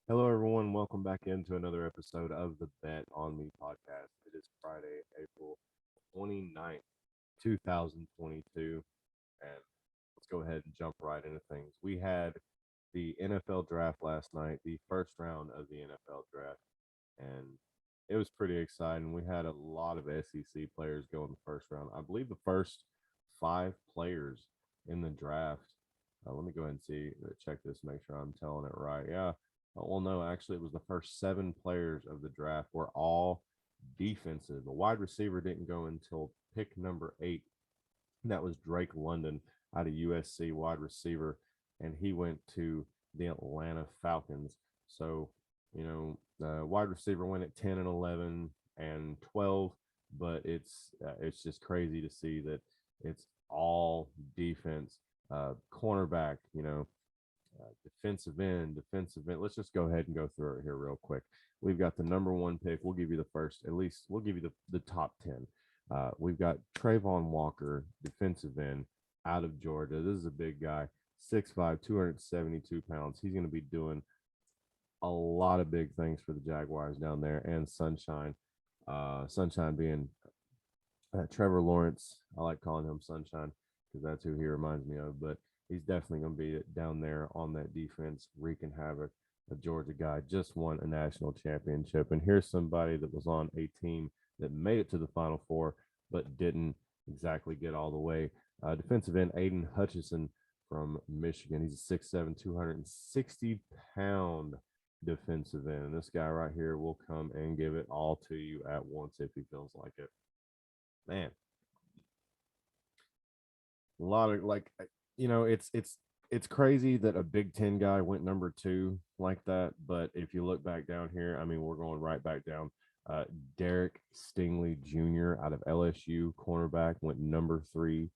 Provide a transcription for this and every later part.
Hello, everyone. Welcome back into another episode of the Bet on Me podcast. It is Friday, April 29th, 2022. And let's go ahead and jump right into things. We had the NFL draft last night, the first round of the NFL draft, and it was pretty exciting. We had a lot of SEC players go in the first round. I believe the first five players in the draft. Let me go ahead and see, check this, make sure I'm telling it right. Yeah. Well, no, actually, it was the first seven players of the draft were all defensive. The wide receiver didn't go until pick number 8. That was Drake London out of USC, wide receiver, and he went to the Atlanta Falcons. So, the wide receiver went at 10 and 11 and 12, but it's just crazy to see that it's all defense, cornerback, defensive end. Let's just go ahead and go through it here real quick. We've got the number one pick. We'll give you the first, at least we'll give you the top 10. We've got Trayvon Walker, defensive end out of Georgia. This is a big guy, 6'5, 272 pounds. He's going to be doing a lot of big things for the Jaguars down there. And Sunshine, Sunshine being Trevor Lawrence. I like calling him Sunshine because that's who he reminds me of. But he's definitely going to be down there on that defense, wreaking havoc. A Georgia guy just won a national championship. And here's somebody that was on a team that made it to the Final Four, but didn't exactly get all the way. Defensive end Aiden Hutchison from Michigan. He's a 6'7, 260-pound defensive end. And this guy right here will come and give it all to you at once if he feels like it. Man, a lot of it's crazy that a Big Ten guy went number two like that. But if you look back down here, I mean, we're going right back down. Derek Stingley Jr. out of LSU, cornerback, went number three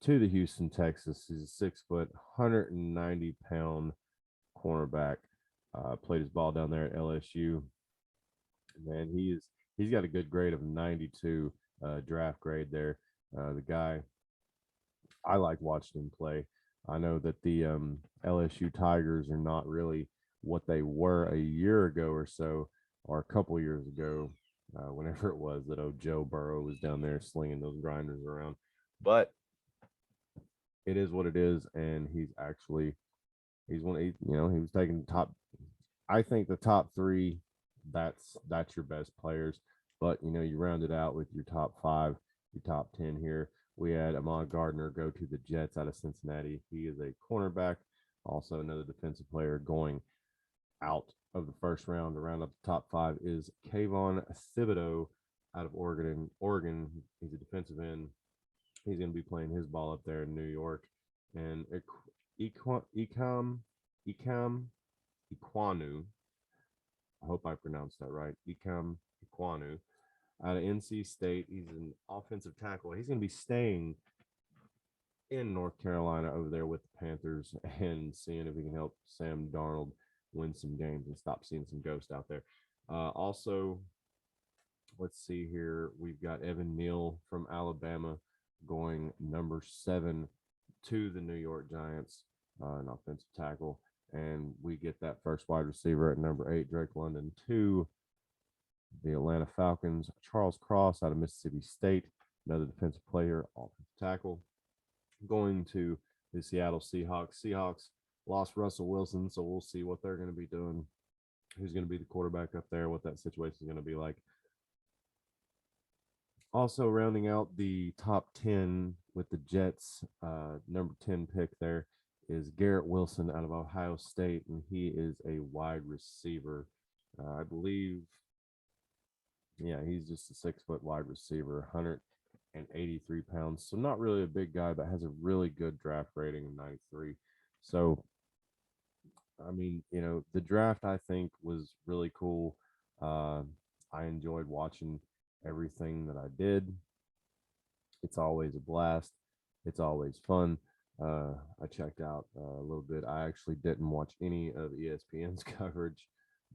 to the Houston Texas. He's a 6 foot, 190-pound cornerback. Played his ball down there at LSU. Man, he's got a good grade of 92 draft grade there. The guy, I like watching him play. I know that the LSU Tigers are not really what they were a year ago or so, or a couple years ago, whenever it was that Joe Burrow was down there slinging those grinders around. But it is what it is, and he's one. He was taking top. I think the top three. That's your best players, but you round it out with your top five, your top 10 here. We had Ahmad Gardner go to the Jets out of Cincinnati. He is a cornerback, also another defensive player going out of the first round. To round up the top five is Kayvon Acivido out of Oregon. Oregon, he's a defensive end. He's going to be playing his ball up there in New York. And Ikam Iquanu, I hope I pronounced that right. Ikam Iquanu out of NC State. He's an offensive tackle. He's going to be staying in North Carolina over there with the Panthers and seeing if he can help Sam Darnold win some games and stop seeing some ghosts out there. Also, let's see here. We've got Evan Neal from Alabama going number 7 to the New York Giants, an offensive tackle. And we get that first wide receiver at number 8, Drake London, to the Atlanta Falcons. Charles Cross out of Mississippi State, another defensive player, offensive tackle, going to the Seattle Seahawks. Seahawks lost Russell Wilson, so we'll see what they're going to be doing. Who's going to be the quarterback up there, what that situation is going to be like. Also, rounding out the top 10 with the Jets, number 10 pick there is Garrett Wilson out of Ohio State, and he is a wide receiver. I believe, yeah, he's just a 6 foot wide receiver, 183 pounds. So, not really a big guy, but has a really good draft rating of 93. So, I mean, the draft I think was really cool. I enjoyed watching everything that I did. It's always a blast. It's always fun. I checked out a little bit. I actually didn't watch any of ESPN's coverage,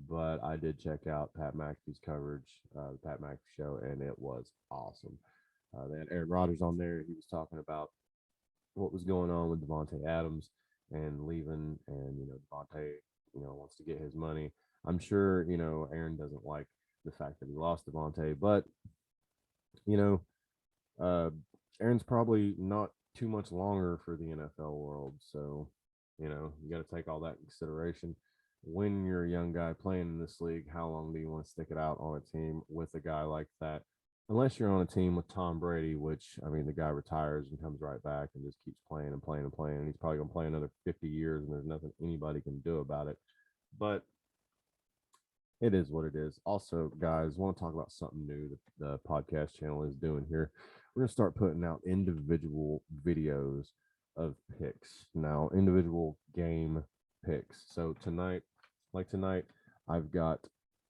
but I did check out Pat McAfee's coverage, the Pat McAfee show, and it was awesome. They had Aaron Rodgers on there. He was talking about what was going on with Devontae Adams and leaving, and Devontae wants to get his money. I'm sure, Aaron doesn't like the fact that he lost Devontae, but, you know, uh, Aaron's probably not too much longer for the NFL world. So, you got to take all that in consideration. When you're a young guy playing in this league, how long do you want to stick it out on a team with a guy like that? Unless you're on a team with Tom Brady, which, I mean, the guy retires and comes right back and just keeps playing and playing and playing. And he's probably going to play another 50 years, and there's nothing anybody can do about it. But it is what it is. Also, guys, want to talk about something new that the podcast channel is doing here. We're going to start putting out individual videos of picks now, individual game picks. So tonight, I've got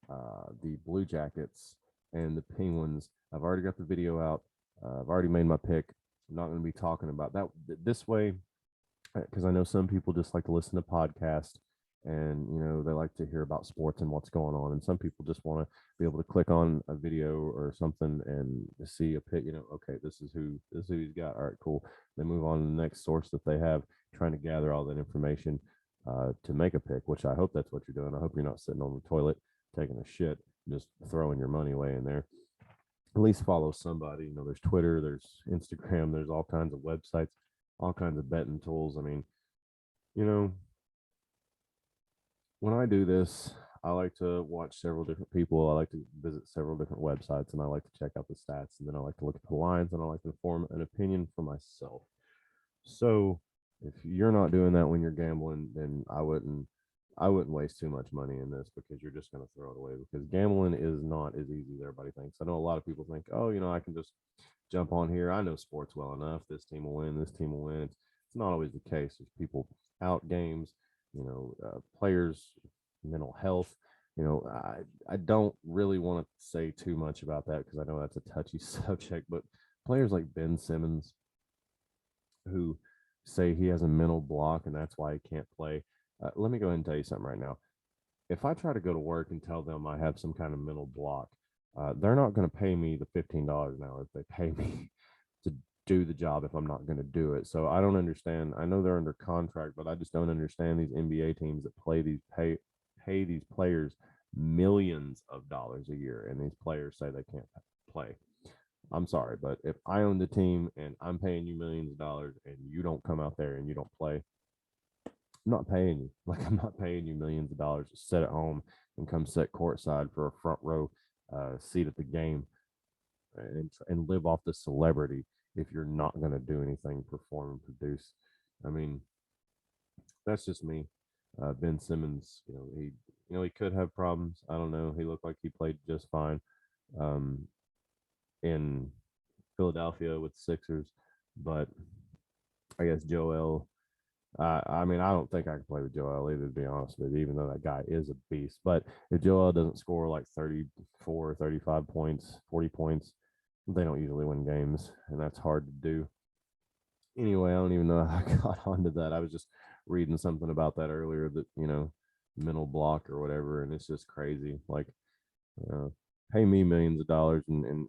the Blue Jackets and the Penguins. I've already got the video out. I've already made my pick. I'm not going to be talking about that this way because I know some people just like to listen to podcasts and they like to hear about sports and what's going on, and some people just want to be able to click on a video or something and see a pick. Okay, this is who he's got. All right, cool. They move on to the next source that they have, trying to gather all that information to make a pick, which I hope that's what you're doing. I hope you're not sitting on the toilet taking a shit, just throwing your money away in there. At least follow somebody. There's Twitter, there's Instagram, there's all kinds of websites, all kinds of betting tools. I mean, when I do this, I like to watch several different people. I like to visit several different websites, and I like to check out the stats, and then I like to look at the lines, and I like to form an opinion for myself. So if you're not doing that when you're gambling, then I wouldn't waste too much money in this, because you're just going to throw it away, because gambling is not as easy as everybody thinks. I know a lot of people think, oh, I can just jump on here. I know sports well enough. This team will win. This team will win. It's not always the case. There's people out games, players, mental health. I don't really want to say too much about that because I know that's a touchy subject, but players like Ben Simmons, who say he has a mental block and that's why he can't play. Let me go ahead and tell you something right now. If I try to go to work and tell them I have some kind of mental block, they're not going to pay me the $15 an hour if they pay me to do the job if I'm not going to do it. So I don't understand. I know they're under contract, but I just don't understand these NBA teams that pay these players millions of dollars a year, and these players say they can't play. I'm sorry, but if I own the team and I'm paying you millions of dollars and you don't come out there and you don't play, I'm not paying you. Like, I'm not paying you millions of dollars to sit at home and come sit courtside for a front row seat at the game and live off the celebrity if you're not going to do anything, perform and produce. I mean, that's just me. Ben Simmons, he could have problems. I don't know. He looked like he played just fine in Philadelphia with the Sixers, but I guess Joel. I mean, I don't think I can play with Joel either, to be honest with you, even though that guy is a beast. But if Joel doesn't score like 34, 35 points, 40 points, they don't usually win games, and that's hard to do. Anyway, I don't even know how I got onto that. I was just reading something about that earlier, that, mental block or whatever, and it's just crazy. Like, pay me millions of dollars and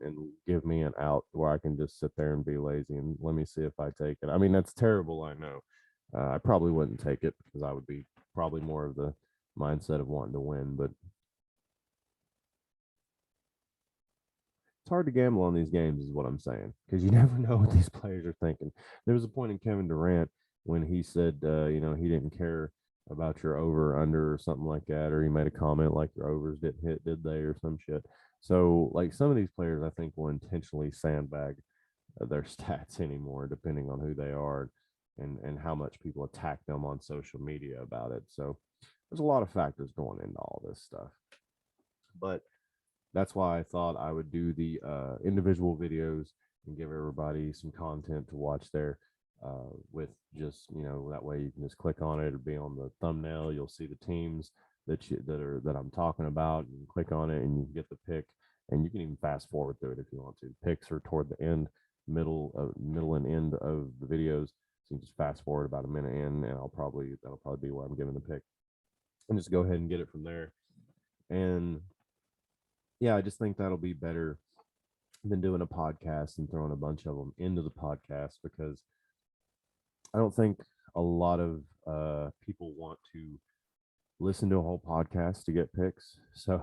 give me an out where I can just sit there and be lazy and let me see if I take it. I mean, that's terrible, I know. I probably wouldn't take it because I would be probably more of the mindset of wanting to win, but it's hard to gamble on these games is what I'm saying, because you never know what these players are thinking. There was a point in Kevin Durant when he said, he didn't care about your over or under or something like that, or he made a comment like your overs didn't hit, did they, or some shit. So, like, some of these players, I think, will intentionally sandbag their stats anymore, depending on who they are and how much people attack them on social media about it. So there's a lot of factors going into all this stuff. But that's why I thought I would do the individual videos and give everybody some content to watch there with just, that way you can just click on it. It'll be on the thumbnail. You'll see the teams that I'm talking about, and click on it and you can get the pick, and you can even fast forward through it if you want to. Picks are toward the end, middle and end of the videos. So you can just fast forward about a minute in, and that'll probably be where I'm giving the pick, and just go ahead and get it from there. And yeah, I just think that'll be better than doing a podcast and throwing a bunch of them into the podcast, because I don't think a lot of people want to listen to a whole podcast to get picks. So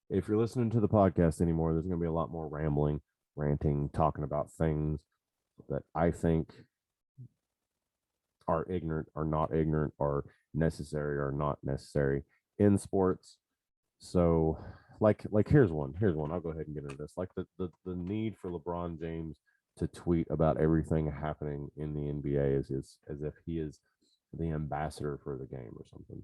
if you're listening to the podcast anymore, there's going to be a lot more rambling, ranting, talking about things that I think are ignorant, are not ignorant, are necessary, or not necessary in sports. So, like here's one. Here's one. I'll go ahead and get into this. Like the need for LeBron James to tweet about everything happening in the NBA is as if he is the ambassador for the game or something.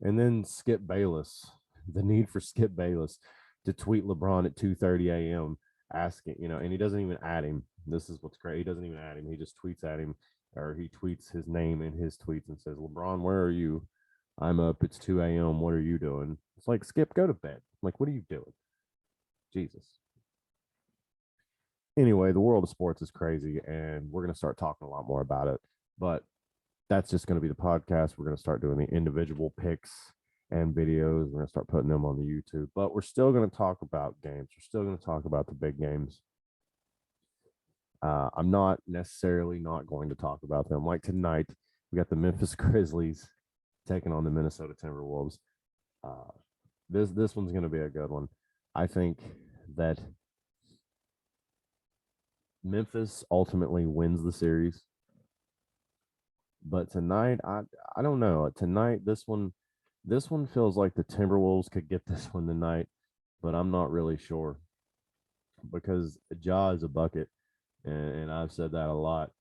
And then Skip Bayless, the need for Skip Bayless to tweet LeBron at 2:30 a.m. asking, and he doesn't even add him. This is what's great. He doesn't even add him. He just tweets at him, or he tweets his name in his tweets and says, "LeBron, where are you? I'm up. It's 2 a.m. What are you doing?" It's like, Skip, go to bed. Like, what are you doing? Jesus. Anyway, the world of sports is crazy, and we're going to start talking a lot more about it. But that's just going to be the podcast. We're going to start doing the individual picks and videos. We're going to start putting them on the YouTube, but we're still going to talk about games. We're still going to talk about the big games. I'm not necessarily not going to talk about them. Like tonight, we got the Memphis Grizzlies taking on the Minnesota Timberwolves. This one's going to be a good one. I think that Memphis ultimately wins the series. But tonight, I don't know. Tonight, this one feels like the Timberwolves could get this one tonight, but I'm not really sure because Ja is a bucket, and I've said that a lot.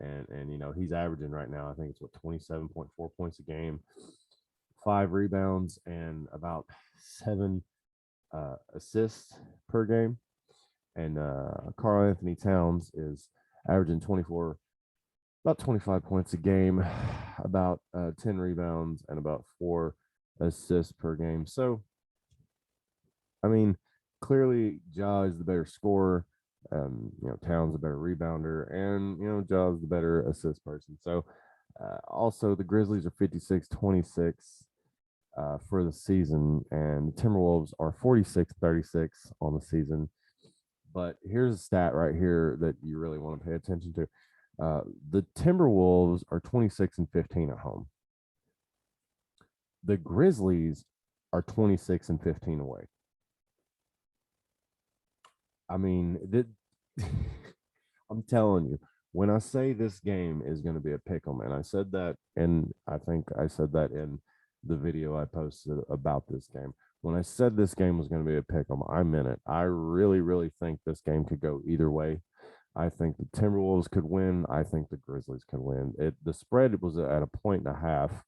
And he's averaging right now. I think it's 27.4 points a game, 5 rebounds, and about 7 assists per game. And Karl Anthony Towns is averaging about 25 points a game, about 10 rebounds, and about 4 assists per game. So, I mean, clearly Ja is the better scorer. Towns a better rebounder, and Ja is the better assist person. So, also the Grizzlies are 56-26 for the season, and the Timberwolves are 46-36 on the season. But here's a stat right here that you really want to pay attention to. The Timberwolves are 26-15 at home. The Grizzlies are 26-15 away. I mean, I'm telling you, when I say this game is going to be a pick 'em, and I said that, and I think I said that in the video I posted about this game. When I said this game was going to be a pick 'em, I meant it. I really, really think this game could go either way. I think the Timberwolves could win. I think the Grizzlies could win. The spread was at a 1.5.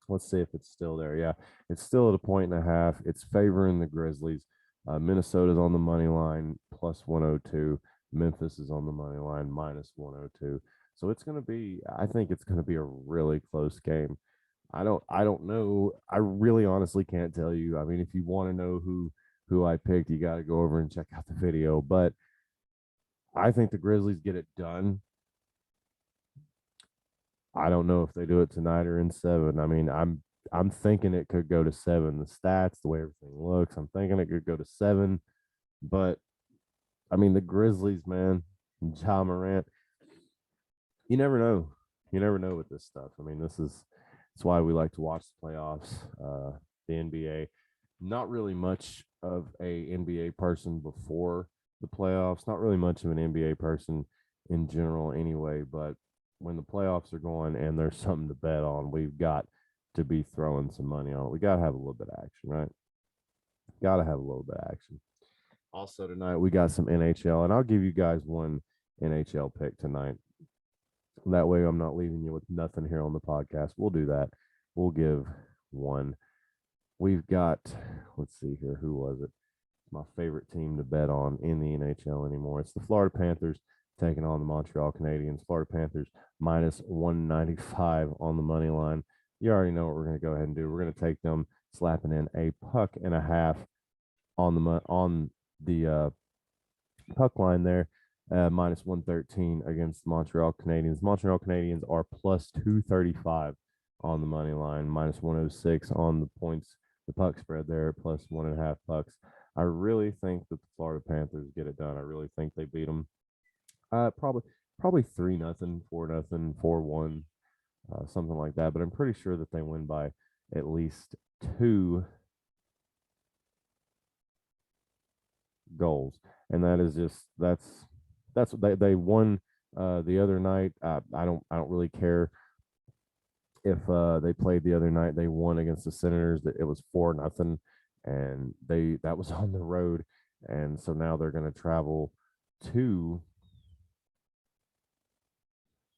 Let's see if it's still there. Yeah, it's still at a 1.5. It's favoring the Grizzlies. Minnesota's on the money line plus 102. Memphis is on the money line minus 102. So it's going to be. I think it's going to be a really close game. I don't know. I really honestly can't tell you. I mean, if you want to know who I picked, you got to go over and check out the video. But I think the Grizzlies get it done. I don't know if they do it tonight or in 7. I mean, I'm thinking it could go to 7. The stats, the way everything looks, I'm thinking it could go to 7. But I mean, the Grizzlies, man, Ja Morant, you never know. You never know with this stuff. I mean, it's why we like to watch the playoffs, the NBA. Not really much of a NBA person before the playoffs. Not really much of an NBA person in general, anyway. But when the playoffs are going and there's something to bet on, we've got to be throwing some money on it. We got to have a little bit of action, right? Got to have a little bit of action. Also tonight we got some NHL, and I'll give you guys one NHL pick tonight. That way I'm not leaving you with nothing here on the podcast. We'll do that. We'll give one. We've got, let's see here, who was it? My favorite team to bet on in the NHL anymore. It's the Florida Panthers taking on the Montreal Canadiens. Florida Panthers minus 195 on the money line. You already know what we're going to go ahead and do. We're going to take them slapping in a $1.50 on the puck line there, minus 113 against the Montreal Canadiens. Montreal Canadiens are plus 235 on the money line, minus 106 on the points, the puck spread there, plus 1.5 pucks. I really think that the Florida Panthers get it done. I really think they beat them. Probably 3-0, 4-0, 4-1. something like that. But I'm pretty sure that they win by at least 2 goals, and that is just that's what they won the other night. I don't really care if they played the other night. They won against the Senators. That it was 4-0, and that was on the road, and so now they're going to travel to.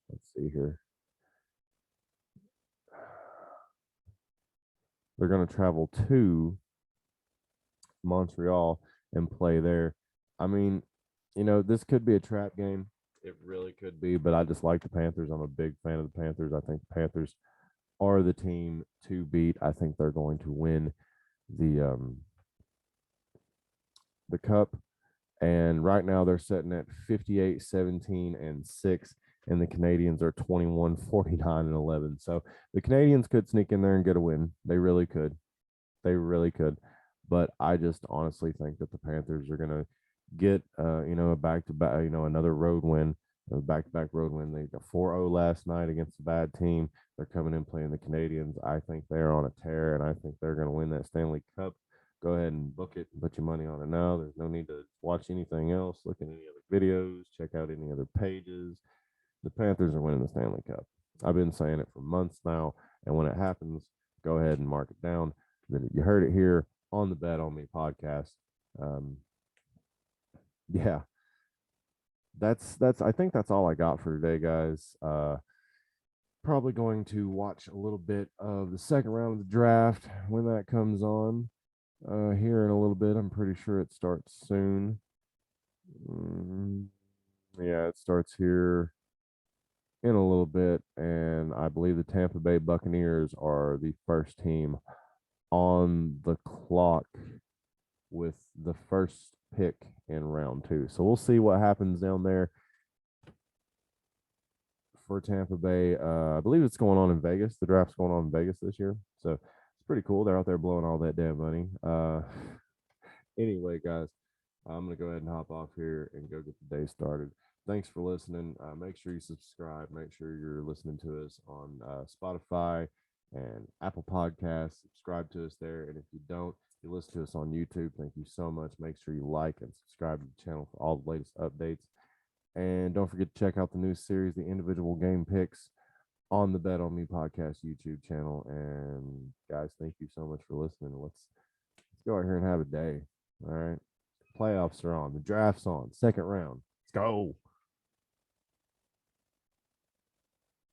Let's see here. They're going to travel to Montreal and play there. I mean, this could be a trap game. It really could be, but I just like the Panthers. I'm a big fan of the Panthers. I think the Panthers are the team to beat. I think they're going to win the um the cup. And right now they're sitting at 58, 17, and 6. And the Canadians are 21, 49, and 11. So the Canadians could sneak in there and get a win. They really could. They really could. But I just honestly think that the Panthers are going to get, a back to back, another road win, a back to back road win. They got 4-0 last night against a bad team. They're coming in playing the Canadians. I think they're on a tear, and I think they're going to win that Stanley Cup. Go ahead and book it and put your money on it now. There's no need to watch anything else, look at any other videos, check out any other pages. The Panthers are winning the Stanley Cup. I've been saying it for months now, and when it happens, go ahead and mark it down. You heard it here on the Bet on Me podcast. Um, yeah, that's. I think that's all I got for today, guys. Probably going to watch a little bit of the second round of the draft when that comes on here in a little bit. I'm pretty sure it starts soon. Yeah, it starts here in a little bit, and I believe the Tampa Bay Buccaneers are the first team on the clock with the first pick in round 2. So we'll see what happens down there for Tampa Bay. I believe it's going on in Vegas. The draft's going on in Vegas this year. So it's pretty cool. They're out there blowing all that damn money. Anyway, guys, I'm going to go ahead and hop off here and go get the day started. Thanks for listening. Make sure you subscribe. Make sure you're listening to us on Spotify and Apple Podcasts. Subscribe to us there. And if you don't, you listen to us on YouTube. Thank you so much. Make sure you like and subscribe to the channel for all the latest updates. And don't forget to check out the new series, the individual game picks, on the Bet on Me podcast YouTube channel. And guys, thank you so much for listening. Let's go out here and have a day. All right. Playoffs are on. The draft's on. Second round. Let's go.